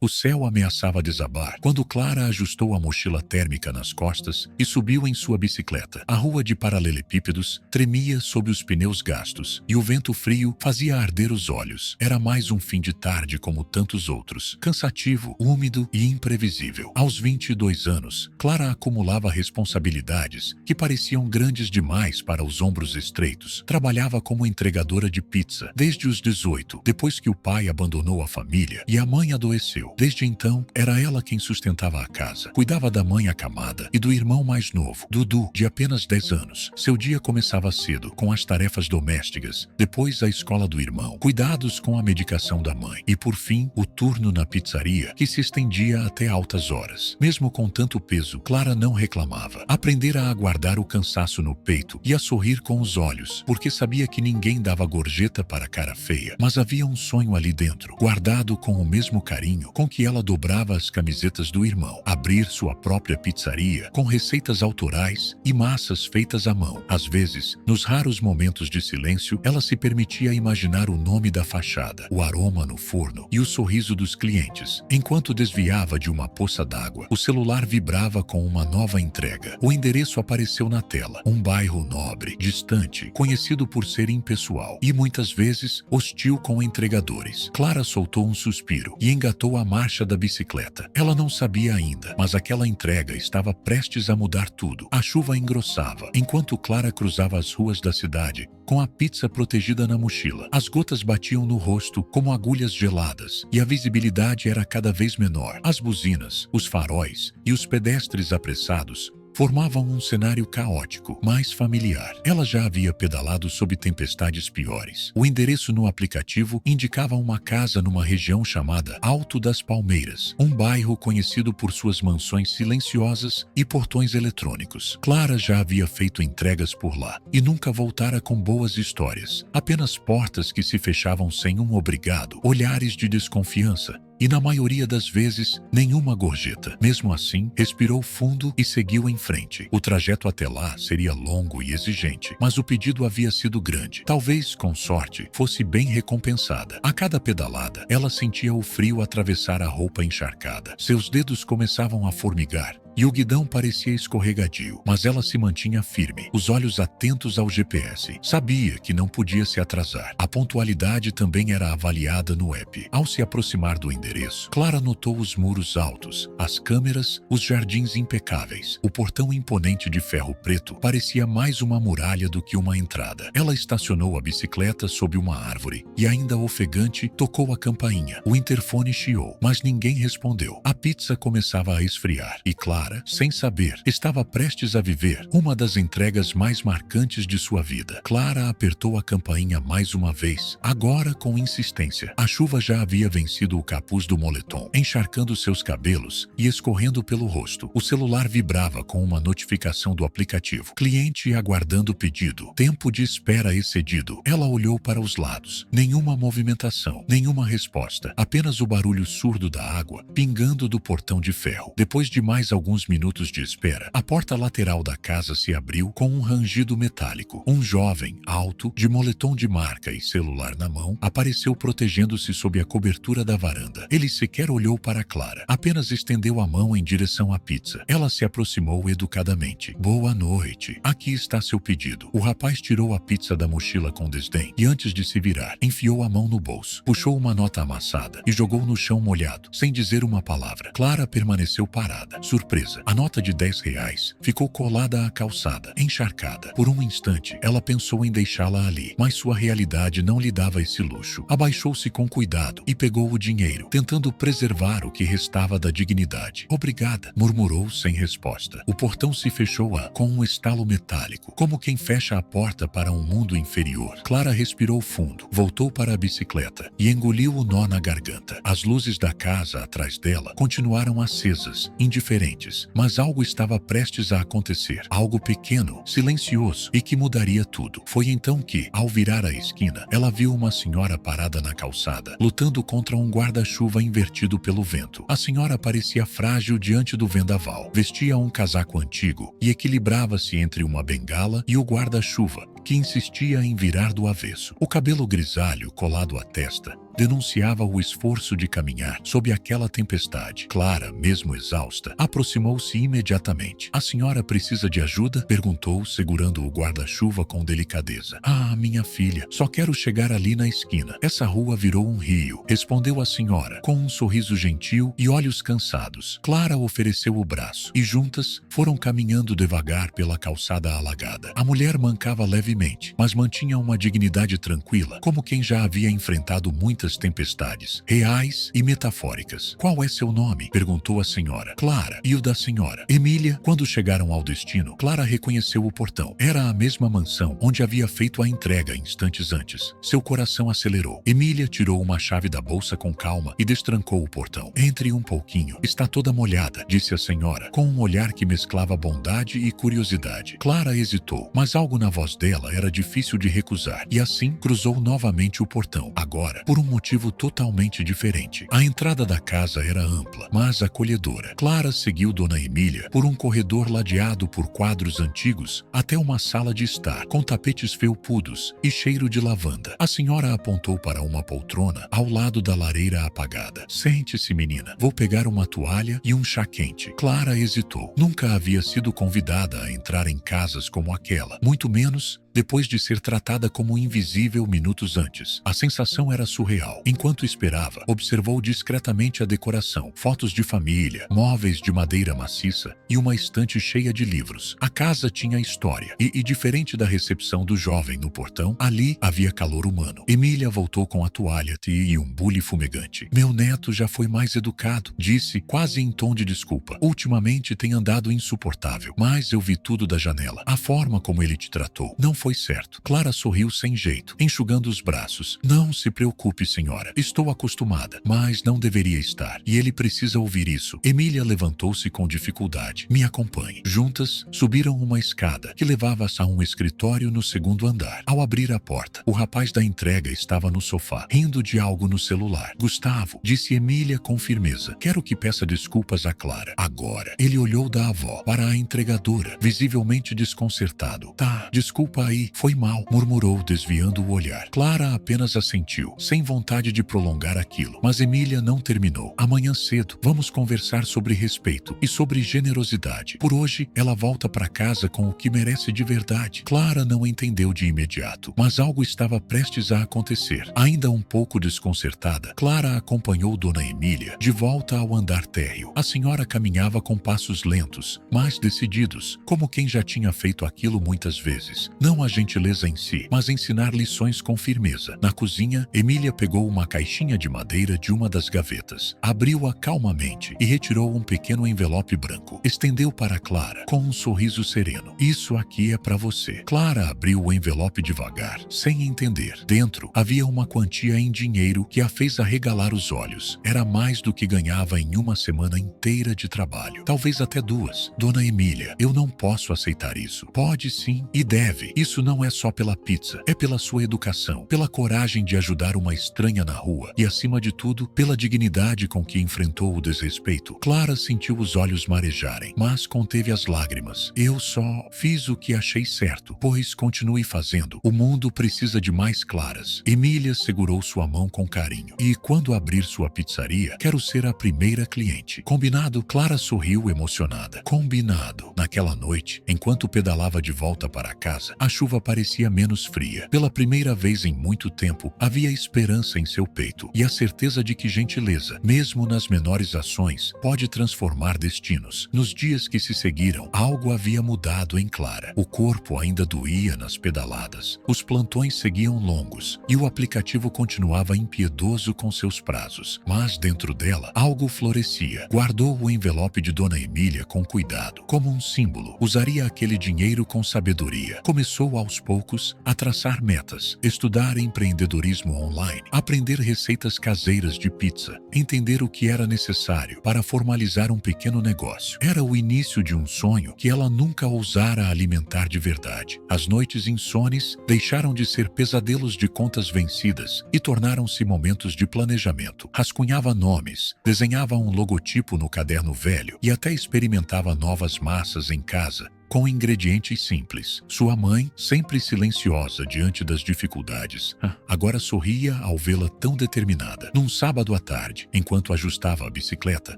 O céu ameaçava desabar quando Clara ajustou a mochila térmica nas costas e subiu em sua bicicleta. A rua de paralelepípedos tremia sob os pneus gastos e o vento frio fazia arder os olhos. Era mais um fim de tarde como tantos outros, cansativo, úmido e imprevisível. Aos 22 anos, Clara acumulava responsabilidades que pareciam grandes demais para os ombros estreitos. Trabalhava como entregadora de pizza desde os 18, depois que o pai abandonou a família e a mãe adoeceu. Desde então, era ela quem sustentava a casa. Cuidava da mãe acamada e do irmão mais novo, Dudu, de apenas 10 anos. Seu dia começava cedo, com as tarefas domésticas, depois a escola do irmão, cuidados com a medicação da mãe e, por fim, o turno na pizzaria, que se estendia até altas horas. Mesmo com tanto peso, Clara não reclamava. Aprendera a aguardar o cansaço no peito e a sorrir com os olhos, porque sabia que ninguém dava gorjeta para a cara feia. Mas havia um sonho ali dentro, guardado com o mesmo carinho com que ela dobrava as camisetas do irmão. Abrir sua própria pizzaria, com receitas autorais e massas feitas à mão. Às vezes, nos raros momentos de silêncio, ela se permitia imaginar o nome da fachada, o aroma no forno e o sorriso dos clientes. Enquanto desviava de uma poça d'água, o celular vibrava com uma nova entrega. O endereço apareceu na tela. Um bairro nobre, distante, conhecido por ser impessoal e muitas vezes hostil com entregadores. Clara soltou um suspiro e engatou a marcha da bicicleta. Ela não sabia ainda, mas aquela entrega estava prestes a mudar tudo. A chuva engrossava, enquanto Clara cruzava as ruas da cidade, com a pizza protegida na mochila. As gotas batiam no rosto como agulhas geladas, e a visibilidade era cada vez menor. As buzinas, os faróis e os pedestres apressados formavam um cenário caótico, mas familiar. Ela já havia pedalado sob tempestades piores. O endereço no aplicativo indicava uma casa numa região chamada Alto das Palmeiras, um bairro conhecido por suas mansões silenciosas e portões eletrônicos. Clara já havia feito entregas por lá e nunca voltara com boas histórias. Apenas portas que se fechavam sem um obrigado, olhares de desconfiança e, na maioria das vezes, nenhuma gorjeta. Mesmo assim, respirou fundo e seguiu em frente. O trajeto até lá seria longo e exigente, mas o pedido havia sido grande. Talvez, com sorte, fosse bem recompensada. A cada pedalada, ela sentia o frio atravessar a roupa encharcada. Seus dedos começavam a formigar e o guidão parecia escorregadio, mas ela se mantinha firme, os olhos atentos ao GPS. Sabia que não podia se atrasar. A pontualidade também era avaliada no app. Ao se aproximar do endereço, Clara notou os muros altos, as câmeras, os jardins impecáveis. O portão imponente de ferro preto parecia mais uma muralha do que uma entrada. Ela estacionou a bicicleta sob uma árvore e, ainda ofegante, tocou a campainha. O interfone chiou, mas ninguém respondeu. A pizza começava a esfriar e Clara, sem saber, estava prestes a viver uma das entregas mais marcantes de sua vida. Clara apertou a campainha mais uma vez, agora com insistência. A chuva já havia vencido o capuz do moletom, encharcando seus cabelos e escorrendo pelo rosto. O celular vibrava com uma notificação do aplicativo. Cliente aguardando pedido. Tempo de espera excedido. Ela olhou para os lados. Nenhuma movimentação, nenhuma resposta. Apenas o barulho surdo da água pingando do portão de ferro. Depois de mais alguns minutos de espera, a porta lateral da casa se abriu com um rangido metálico. Um jovem, alto, de moletom de marca e celular na mão, apareceu protegendo-se sob a cobertura da varanda. Ele sequer olhou para Clara, apenas estendeu a mão em direção à pizza. Ela se aproximou educadamente. Boa noite. Aqui está seu pedido. O rapaz tirou a pizza da mochila com desdém e, antes de se virar, enfiou a mão no bolso, puxou uma nota amassada e jogou no chão molhado, sem dizer uma palavra. Clara permaneceu parada, surpresa. A nota de R$ 10 ficou colada à calçada, encharcada. Por um instante, ela pensou em deixá-la ali, mas sua realidade não lhe dava esse luxo. Abaixou-se com cuidado e pegou o dinheiro, tentando preservar o que restava da dignidade. Obrigada, murmurou sem resposta. O portão se fechou com um estalo metálico, como quem fecha a porta para um mundo inferior. Clara respirou fundo, voltou para a bicicleta e engoliu o nó na garganta. As luzes da casa atrás dela continuaram acesas, indiferentes, mas algo estava prestes a acontecer. Algo pequeno, silencioso e que mudaria tudo. Foi então que, ao virar a esquina, ela viu uma senhora parada na calçada, lutando contra um guarda-chuva invertido pelo vento. A senhora parecia frágil diante do vendaval. Vestia um casaco antigo e equilibrava-se entre uma bengala e o guarda-chuva, que insistia em virar do avesso. O cabelo grisalho colado à testa denunciava o esforço de caminhar sob aquela tempestade. Clara, mesmo exausta, aproximou-se imediatamente. "A senhora precisa de ajuda?" perguntou, segurando o guarda-chuva com delicadeza. "Ah, minha filha, só quero chegar ali na esquina. Essa rua virou um rio", respondeu a senhora, com um sorriso gentil e olhos cansados. Clara ofereceu o braço e juntas foram caminhando devagar pela calçada alagada. A mulher mancava levemente, mas mantinha uma dignidade tranquila, como quem já havia enfrentado muitas tempestades, reais e metafóricas. "Qual é seu nome?" perguntou a senhora. "Clara." "E o da senhora?" "Emília." Quando chegaram ao destino, Clara reconheceu o portão. Era a mesma mansão onde havia feito a entrega instantes antes. Seu coração acelerou. Emília tirou uma chave da bolsa com calma e destrancou o portão. "Entre um pouquinho. Está toda molhada", disse a senhora, com um olhar que mesclava bondade e curiosidade. Clara hesitou, mas algo na voz dela era difícil de recusar, e assim cruzou novamente o portão, agora por um motivo totalmente diferente. A entrada da casa era ampla, mas acolhedora. Clara seguiu Dona Emília por um corredor ladeado por quadros antigos até uma sala de estar, com tapetes felpudos e cheiro de lavanda. A senhora apontou para uma poltrona ao lado da lareira apagada. "Sente-se, menina. Vou pegar uma toalha e um chá quente." Clara hesitou. Nunca havia sido convidada a entrar em casas como aquela, muito menos depois de ser tratada como invisível minutos antes. A sensação era surreal. Enquanto esperava, observou discretamente a decoração, fotos de família, móveis de madeira maciça e uma estante cheia de livros. A casa tinha história e diferente da recepção do jovem no portão, ali havia calor humano. Emília voltou com a toalha e um bule fumegante. "Meu neto já foi mais educado", disse, quase em tom de desculpa. "Ultimamente tem andado insuportável, mas eu vi tudo da janela. A forma como ele te tratou não foi certo." Clara sorriu sem jeito, enxugando os braços. "Não se preocupe, senhora. Estou acostumada, mas não deveria estar. E ele precisa ouvir isso." Emília levantou-se com dificuldade. "Me acompanhe." Juntas, subiram uma escada que levava a um escritório no segundo andar. Ao abrir a porta, o rapaz da entrega estava no sofá, rindo de algo no celular. "Gustavo", disse Emília com firmeza, "quero que peça desculpas a Clara. Agora." Ele olhou da avó para a entregadora, visivelmente desconcertado. "Tá, desculpa aí, foi mal", murmurou, desviando o olhar. Clara apenas assentiu, sem vontade de prolongar aquilo. Mas Emília não terminou. "Amanhã cedo, vamos conversar sobre respeito e sobre generosidade. Por hoje, ela volta para casa com o que merece de verdade." Clara não entendeu de imediato, mas algo estava prestes a acontecer. Ainda um pouco desconcertada, Clara acompanhou Dona Emília de volta ao andar térreo. A senhora caminhava com passos lentos, mas decididos, como quem já tinha feito aquilo muitas vezes. Não a gentileza em si, mas ensinar lições com firmeza. Na cozinha, Emília pegou uma caixinha de madeira de uma das gavetas, abriu-a calmamente e retirou um pequeno envelope branco. Estendeu para Clara, com um sorriso sereno. "Isso aqui é para você." Clara abriu o envelope devagar, sem entender. Dentro havia uma quantia em dinheiro que a fez arregalar os olhos. Era mais do que ganhava em uma semana inteira de trabalho. Talvez até 2. "Dona Emília, eu não posso aceitar isso." "Pode sim, e deve. Isso não é só pela pizza, é pela sua educação, pela coragem de ajudar uma estranha na rua e, acima de tudo, pela dignidade com que enfrentou o desrespeito." Clara sentiu os olhos marejarem, mas conteve as lágrimas. "Eu só fiz o que achei certo, pois continue fazendo. O mundo precisa de mais Claras." Emília segurou sua mão com carinho. "E quando abrir sua pizzaria, quero ser a primeira cliente." "Combinado?" Clara sorriu emocionada. "Combinado." Naquela noite, enquanto pedalava de volta para casa, a chuva parecia menos fria. Pela primeira vez em muito tempo, havia esperança em seu peito e a certeza de que gentileza, mesmo nas menores ações, pode transformar destinos. Nos dias que se seguiram, algo havia mudado em Clara. O corpo ainda doía nas pedaladas, os plantões seguiam longos e o aplicativo continuava impiedoso com seus prazos. Mas dentro dela, algo florescia. Guardou o envelope de Dona Emília com cuidado, como um símbolo. Usaria aquele dinheiro com sabedoria. Começou aos poucos a traçar metas, estudar empreendedorismo online, aprender receitas caseiras de pizza, entender o que era necessário para formalizar um pequeno negócio. Era o início de um sonho que ela nunca ousara alimentar de verdade. As noites insones deixaram de ser pesadelos de contas vencidas e tornaram-se momentos de planejamento. Rascunhava nomes, desenhava um logotipo no caderno velho e até experimentava novas massas em casa, com ingredientes simples. Sua mãe, sempre silenciosa diante das dificuldades, agora sorria ao vê-la tão determinada. Num sábado à tarde, enquanto ajustava a bicicleta,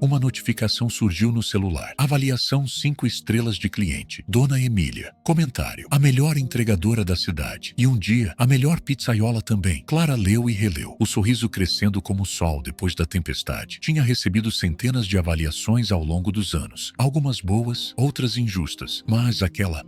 uma notificação surgiu no celular. Avaliação 5 estrelas de cliente. Dona Emília. Comentário: a melhor entregadora da cidade. E um dia, a melhor pizzaiola também. Clara leu e releu, o sorriso crescendo como o sol depois da tempestade. Tinha recebido centenas de avaliações ao longo dos anos. Algumas boas, outras injustas. Mas aquela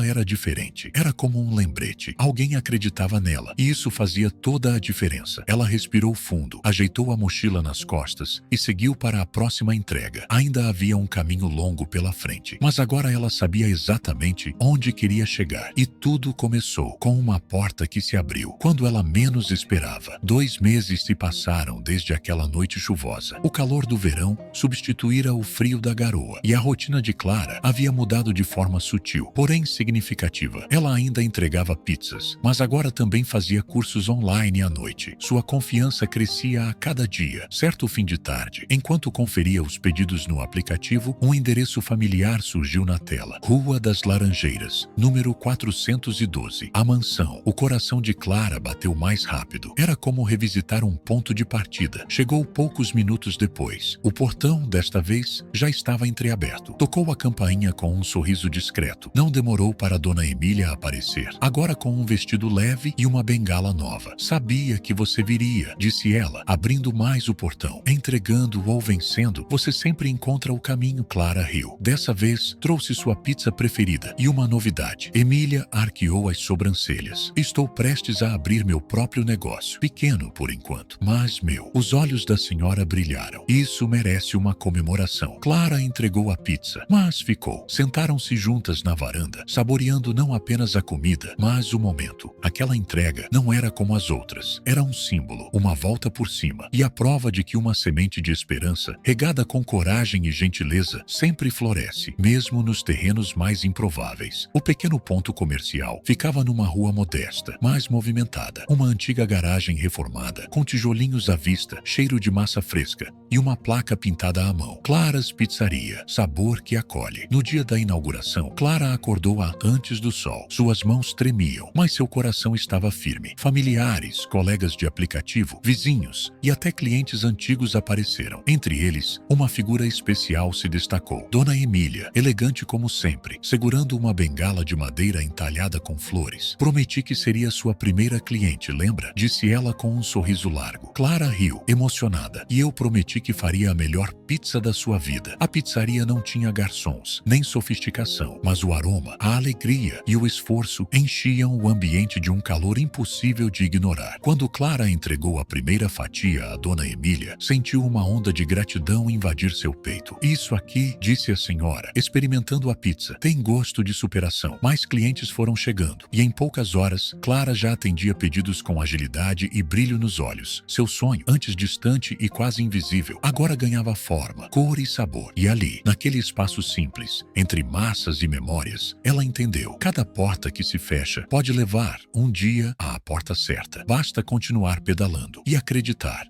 era diferente. Era como um lembrete. Alguém acreditava nela. E isso fazia toda a diferença. Ela respirou fundo, ajeitou a mochila nas costas e seguiu para a próxima entrega. Ainda havia um caminho longo pela frente. Mas agora ela sabia exatamente onde queria chegar. E tudo começou com uma porta que se abriu quando ela menos esperava. 2 meses se passaram desde aquela noite chuvosa. O calor do verão substituíra o frio da garoa. E a rotina de Clara havia mudado de forma sutil, porém significativa. Ela ainda entregava pizzas, mas agora também fazia cursos online à noite. Sua confiança crescia a cada dia. Certo fim de tarde, enquanto conferia os pedidos no aplicativo, um endereço familiar surgiu na tela. Rua das Laranjeiras, número 412. A mansão. O coração de Clara bateu mais rápido. Era como revisitar um ponto de partida. Chegou poucos minutos depois. O portão, desta vez, já estava entreaberto. Tocou a campainha com um sorriso discreto. Não demorou para Dona Emília aparecer. Agora com um vestido leve e uma bengala nova. Sabia que você viria, disse ela, abrindo mais o portão. Entregando ou vencendo, você sempre encontra o caminho. Clara riu. Dessa vez, trouxe sua pizza preferida. E uma novidade. Emília arqueou as sobrancelhas. Estou prestes a abrir meu próprio negócio. Pequeno por enquanto, mas meu. Os olhos da senhora brilharam. Isso merece uma comemoração. Clara entregou a pizza, mas ficou. Sentaram-se juntas na varanda, saboreando não apenas a comida, mas o momento. Aquela entrega não era como as outras. Era um símbolo, uma volta por cima, e a prova de que uma semente de esperança, regada com coragem e gentileza, sempre floresce, mesmo nos terrenos mais improváveis. O pequeno ponto comercial ficava numa rua modesta, mas movimentada. Uma antiga garagem reformada, com tijolinhos à vista, cheiro de massa fresca e uma placa pintada à mão. Clara's Pizzaria, sabor que acolhe. No dia da inauguração, Clara acordou antes do sol. Suas mãos tremiam, mas seu coração estava firme. Familiares, colegas de aplicativo, vizinhos e até clientes antigos apareceram. Entre eles, uma figura especial se destacou. Dona Emília, elegante como sempre, segurando uma bengala de madeira entalhada com flores. Prometi que seria sua primeira cliente, lembra? Disse ela com um sorriso largo. Clara riu, emocionada, e eu prometi que faria a melhor pizza da sua vida. A pizzaria não tinha garçons, nem sofisticação, mas o aroma, a alegria e o esforço enchiam o ambiente de um calor impossível de ignorar. Quando Clara entregou a primeira fatia a Dona Emília, sentiu uma onda de gratidão invadir seu peito. Isso aqui, disse a senhora, experimentando a pizza, tem gosto de superação. Mais clientes foram chegando, e em poucas horas, Clara já atendia pedidos com agilidade e brilho nos olhos. Seu sonho, antes distante e quase invisível, agora ganhava forma, cor e sabor. E ali, naquele espaço simples, entre massas e memórias, ela entendeu. Cada porta que se fecha pode levar, um dia, à porta certa. Basta continuar pedalando e acreditar.